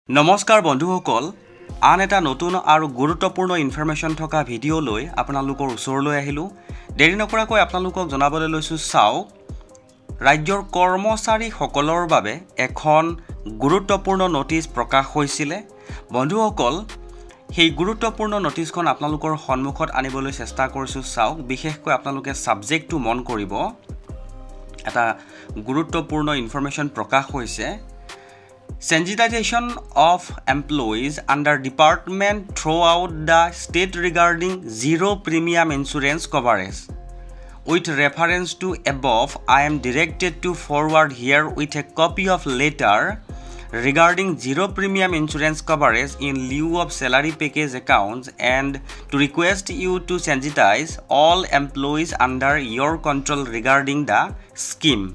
নমস্কাৰ বন্ধুসকল আন এটা নতুন আৰু গুৰুত্বপূৰ্ণ ইনফৰমেশ্যন থকা ভিডিঅ' লৈ আপোনালোকৰ ওচৰলৈ আহিলো দেৰি নকৰাকৈ আপোনালোকক জনাবলৈ লৈছো চাওক ৰাজ্যৰ কৰ্মচাৰীসকলৰ বাবে এখন গুৰুত্বপূৰ্ণ নটিচ প্ৰকাশ হৈছিল বন্ধুসকল সেই গুৰুত্বপূৰ্ণ নটিচখন আপোনালোকৰ সন্মুখত আনিবলৈ চেষ্টা কৰিছো চাওক বিশেষকৈ আপোনালোকে সাবজেক্টটো মন কৰিব এটা গুৰুত্বপূৰ্ণ ইনফৰমেশ্যন প্ৰকাশ হৈছে Sensitization of employees under department throughout the state regarding zero premium insurance coverage. With reference to above, I am directed to forward here with a copy of letter regarding zero premium insurance coverage in lieu of salary package accounts and to request you to sensitize all employees under your control regarding the scheme.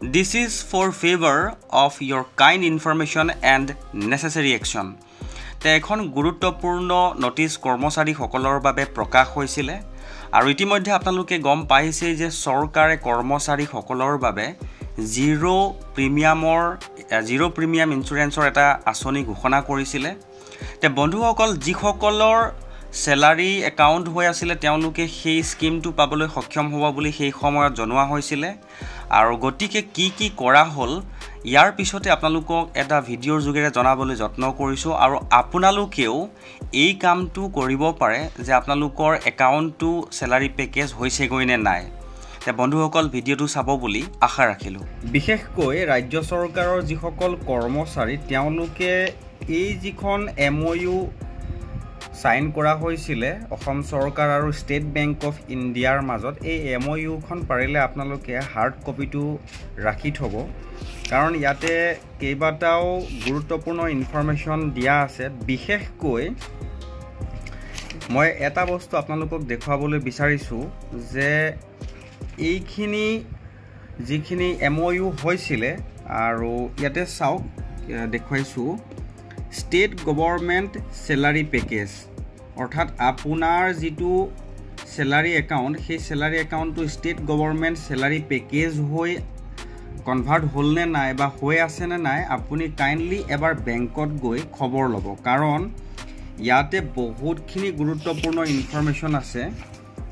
This is for favor of your kind information and necessary action. তে এখন গুৰুত্বপূৰ্ণ notice কৰ্মচাৰীসকলৰ বাবে প্ৰকাশ হৈছিল আৰু ইতিমধ্যে আপোনালোকে গম পাইছে যে চৰকাৰে কৰ্মচাৰীসকলৰ বাবে জিৰো প্ৰিমিয়াম ইনস্যুৰেন্সৰ এটা আঁচনি ঘোষণা কৰিছিল তে বন্ধুসকল যিসকলৰ স্যালাৰি একাউণ্ট হৈ আছিল তেওঁলোকে সেই স্কিমটো পাবলৈ সক্ষম হ'ব বুলি সেই সময়ত জনোৱা হৈছিল আৰু গতিকে কি কৰা হ'ল ইয়াৰ পিছতে আপোনালোকক এটা ভিডিঅ'ৰ যোগেৰে জনাবলৈ যত্ন কৰিছো আৰু আপোনালোকেও এই কামটো কৰিব পাৰে যে আপোনালোকৰ একাউণ্টটো স্যালাৰি পেকেজ হৈছে গইনে নাই তে বন্ধুসকল ভিডিঅ'টো চাব বুলি আশা ৰাখিলো বিশেষকৈ ৰাজ্য চৰকাৰৰ যিসকল কৰ্মচাৰী তেওঁলোকে এই যিখন MOU সাইন কৰা হৈছিল অসম চৰকাৰ আৰু ষ্টেট বেংক অফ ইণ্ডিয়াৰ মাজত এই MOU খন পাৰিলে আপোনালোকে হাৰ্ড কপিটো ৰাখি থব কাৰণ ইয়াতে কেইবাটাও গুৰুত্বপূৰ্ণ ইনফৰমেশ্যন দিয়া আছে বিশেষকৈ মই এটা বস্তু আপোনালোকক দেখুৱাবলৈ বিচাৰিছো যে এইখিনি যিখিনি MOU হৈছিল আৰু ইয়াতে চাওক দেখুৱাইছো State Government Salary Package অৰ্থাৎ আপোনাৰ যিটো স্যালাৰি একাউণ্ট সেই স্যালাৰি একাউণ্টটো ষ্টেট গভৰ্ণমেণ্ট স্যালাৰি পেকেজ হৈ কনভাৰ্ট হ'লনে নাই বা হৈ আছে নে নাই আপুনি কাইণ্ডলি এবাৰ বেংকত গৈ খবৰ ল'ব কাৰণ ইয়াতে বহুতখিনি গুৰুত্বপূৰ্ণ ইনফৰমেশ্যন আছে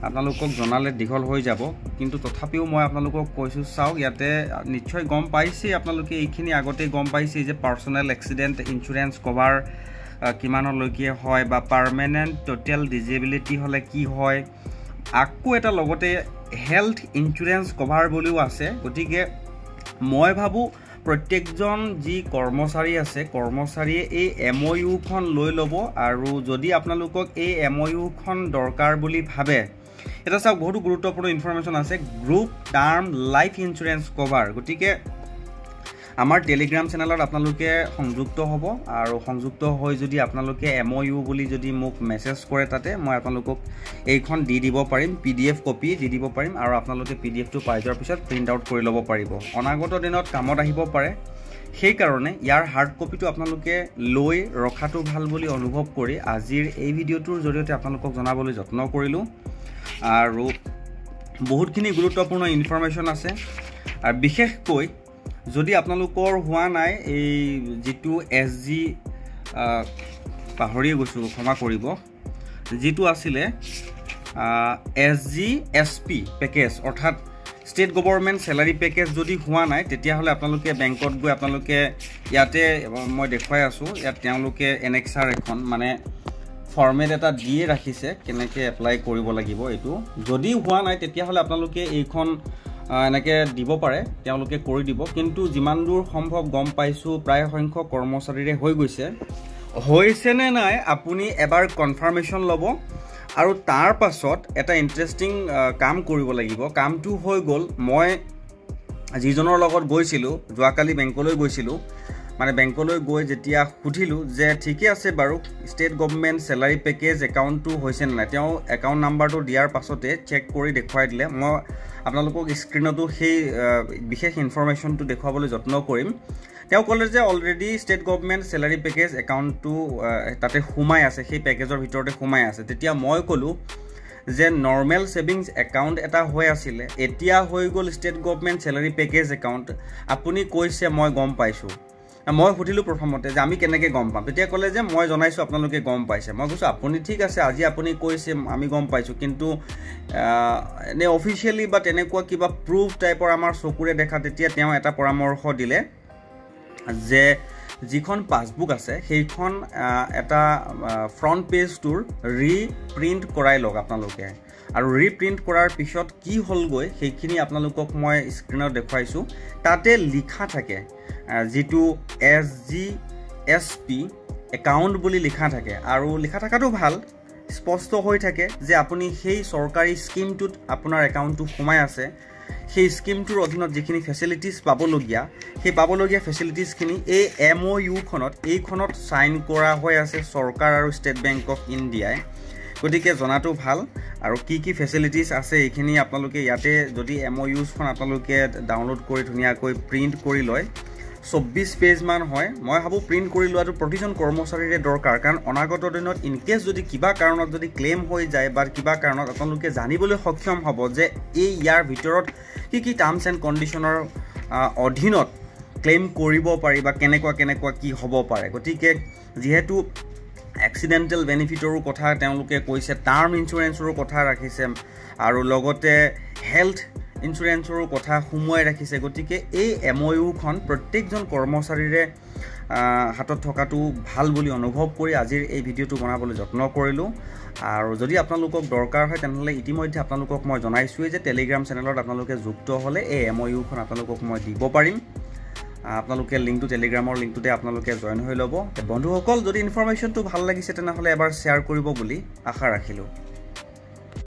আপোনালোকক জনালে দীঘল হৈ যাব কিন্তু তথাপিও মই আপোনালোকক কৈছো চাওক ইয়াতে নিশ্চয় গম পাইছে আপোনালোকে এইখিনি আগতে গম পাইছে যে পাৰ্সোনেল এক্সিডেন্ট ইনস্যুৰেন্স কভাৰ কিমানলৈকে হয় বা পাৰ্মানেন্ট টোটাল ডিজেবিলিটি হলে কি হয় আকো এটা লগতে হেলথ ইনস্যুৰেন্স কভাৰ বুলিও আছে গতিকে মই ভাবো প্ৰত্যেকজন যি কৰ্মচাৰী আছে কৰ্মচাৰীয়ে এই MOU খন লৈ ল'ব আৰু যদি আপোনালোকক এই MOU খন দৰকাৰ বুলি ভাবে এটা সব বহুত গুৰুত্বপূৰ্ণ ইনফৰমেশ্যন আছে গ্ৰুপ টাৰ্ম লাইফ ইনস্যুৰেন্স কভাৰ গতিকে আমাৰ টেলিগ্ৰাম চেনেলত আপোনালোকে সংযুক্ত হ'ব আৰু সংযুক্ত হৈ যদি আপোনালোকে MOU বুলি যদি মোক মেছেজ কৰে তাতে মই আপোনালোকক এইখন দি দিব পাৰিম PDF কপি দি দিব পাৰিম আৰু আপোনালোকে PDF টো পাই যোৱাৰ পিছত প্ৰিন্ট আউট কৰি ল'ব পাৰিব অনাগত দিনত কামত আহিব পাৰে সেই কাৰণে ইয়াৰ হাৰ্ড কপিটো আপোনালোকে লৈ ৰখাটো ভাল বুলি অনুভৱ কৰি আজিৰ এই ভিডিঅ'টোৰ জৰিয়তে আপোনালোকক জনাবলৈ যত্ন কৰিলো আৰু বহুতখিনি গুৰুত্বপূৰ্ণ ইনফৰমেশ্যন আছে আৰু বিশেষকৈ যদি আপোনালোকৰ হোৱা নাই এই যেটো SG পাহৰি গৈছো ক্ষমা কৰিব যেটো আছিল SGSP পেকেজ অৰ্থাৎ ষ্টেট গভৰ্ণমেণ্ট স্যালাৰি পেকেজ যদি হোৱা নাই তেতিয়া হলে আপোনালোকে বেংকত গৈ আপোনালোকে ইয়াতে মই দেখুৱাই আছো ইয়াত তেওঁলোকে এনেক্সাৰ এখন মানে ফৰ্মেট এটা দিয়ে ৰাখিছে কেনেকৈ এপ্লাই কৰিব লাগিব এটো যদি হোৱা নাই তেতিয়া হলে আপোনালোকে এইখন এনেকে দিব পাৰে তেওঁলোকে কৰি দিব কিন্তু যিমান দূৰ সম্ভৱ গম পাইছো প্ৰায় সংখ্যক কৰ্মচাৰীৰে হৈ গৈছে হৈছে নে নাই আপুনি এবাৰ কনফাৰ্মেশ্যন ল'ব আৰু তাৰ পাছত এটা ইন্টাৰেষ্টিং কাম কৰিব লাগিব কামটো হৈ গল মই যিজনৰ লগত গৈছিলো যোৱাকালি বেংকলৈ গৈছিলো মানে বেংকলৈ গৈ যেতিয়া খুঠিলো যে ঠিকে আছে বাৰু ষ্টেট গভৰ্ণমেণ্ট স্যালাৰি পেকেজ একাউণ্টটো হৈছে না তেওঁ একাউণ্ট নাম্বাৰটো দিয়াৰ পাছতে চেক কৰি দেখুৱাই দিলে মই আপোনালোকক স্ক্ৰিনতো সেই বিশেষ ইনফৰমেশ্যনটো দেখুৱাবলৈ যত্ন কৰিম তেওঁ ক'লে যে already state government salary package একাউণ্টটো তাতে সোমাই আছে সেই পেকেজৰ ভিতৰতে সোমাই আছে তেতিয়া মই ক'লো যে নৰ্মেল সেভিংস একাউণ্ট এটা হৈ আছিল এতিয়া হৈ গল state government salary package account আপুনি কৈছে মই গম পাইছো মই সুধিলোঁ প্ৰথমতে যে আমি কেনেকৈ গম পাম, তেতিয়া ক'লে যে মই জনাইছোঁ আপোনালোকে গম পাইছে। মই কৈছোঁ আপুনি ঠিক আছে, আজি আপুনি কৈছে আমি গম পাইছোঁ, কিন্তু এনে অফিচিয়েলি বা তেনেকুৱা কিবা প্ৰুফ টাইপৰ আমাৰ চকুৰে দেখা। তেতিয়া তেওঁ এটা পৰামৰ্শ দিলে যে যিখন পাছবুক আছে সেইখন এটা ফ্ৰণ্ট পেজটোৰ ৰিপ্ৰিণ্ট কৰাই লওক আপোনালোকে, আৰু ৰিপ্ৰিণ্ট কৰাৰ পিছত কি হ'লগৈ সেইখিনি আপোনালোকক মই স্ক্ৰীণত দেখুৱাইছোঁ। তাতে লিখা থাকে যিটো SGSP একাউণ্ট বুলি লিখা থাকে, আৰু লিখা থকাটো ভাল, স্পষ্ট হৈ থাকে যে আপুনি সেই চৰকাৰী স্কিমটোত আপোনাৰ একাউণ্টটো সোমাই আছে। সেই স্কিমটোৰ অধীনত যিখিনি ফেচিলিটিজ পাবলগীয়া, সেই পাবলগীয়া ফেচিলিটিজখিনি এই MOU-খনত এইখনত ছাইন কৰা হৈ আছে চৰকাৰ আৰু ষ্টেট বেংক অফ ইণ্ডিয়াই। গতিকে জনাটো ভাল, আৰু কি কি ফেচিলিটিজ আছে এইখিনি আপোনালোকে ইয়াতে যদি MOUখন আপোনালোকে ডাউনলোড কৰি ধুনীয়াকৈ প্ৰিণ্ট কৰি লয়, 24 পেজমান হয়। মই ভাবোঁ প্ৰিণ্ট কৰি লোৱাটো প্ৰতিজন কৰ্মচাৰীৰে দৰকাৰ, কাৰণ অনাগত দিনত ইনকেছ যদি কিবা কাৰণত যদি ক্লেইম হৈ যায় বা কিবা কাৰণত আপোনালোকে জানিবলৈ সক্ষম হ'ব যে এই ইয়াৰ ভিতৰত কি কি টাৰ্মছ এণ্ড কণ্ডিশ্যনৰ অধীনত ক্লেইম কৰিব পাৰি বা কেনেকুৱা কি হ'ব পাৰে। গতিকে যিহেতু এক্সিডেণ্টেল বেনিফিটৰো কথা তেওঁলোকে কৈছে, টাৰ্ম ইঞ্চুৰেঞ্চৰো কথা ৰাখিছে, আৰু লগতে হেল্থ ইঞ্চুৰেঞ্চৰো কথা সোমোৱাই ৰাখিছে। গতিকে এই MOUখন প্ৰত্যেকজন কৰ্মচাৰীৰে হাতত থকাটো ভাল বুলি অনুভৱ কৰি আজিৰ এই ভিডিঅ'টো বনাবলৈ যত্ন কৰিলোঁ। আৰু যদি আপোনালোকক দৰকাৰ হয় তেনেহ'লে ইতিমধ্যে আপোনালোকক মই জনাইছোঁৱেই যে টেলিগ্ৰাম চেনেলত আপোনালোকে যুক্ত হ'লে এই MOUখন আপোনালোকক মই দিব পাৰিম। আপোনালোকে লিংকটো টেলিগ্ৰামৰ লিংকটোতে আপোনালোকে জইন হৈ ল'ব। বন্ধুসকল, যদি ইনফৰমেশ্যনটো ভাল লাগিছে তেনেহ'লে এবাৰ শ্বেয়াৰ কৰিব বুলি আশা ৰাখিলোঁ।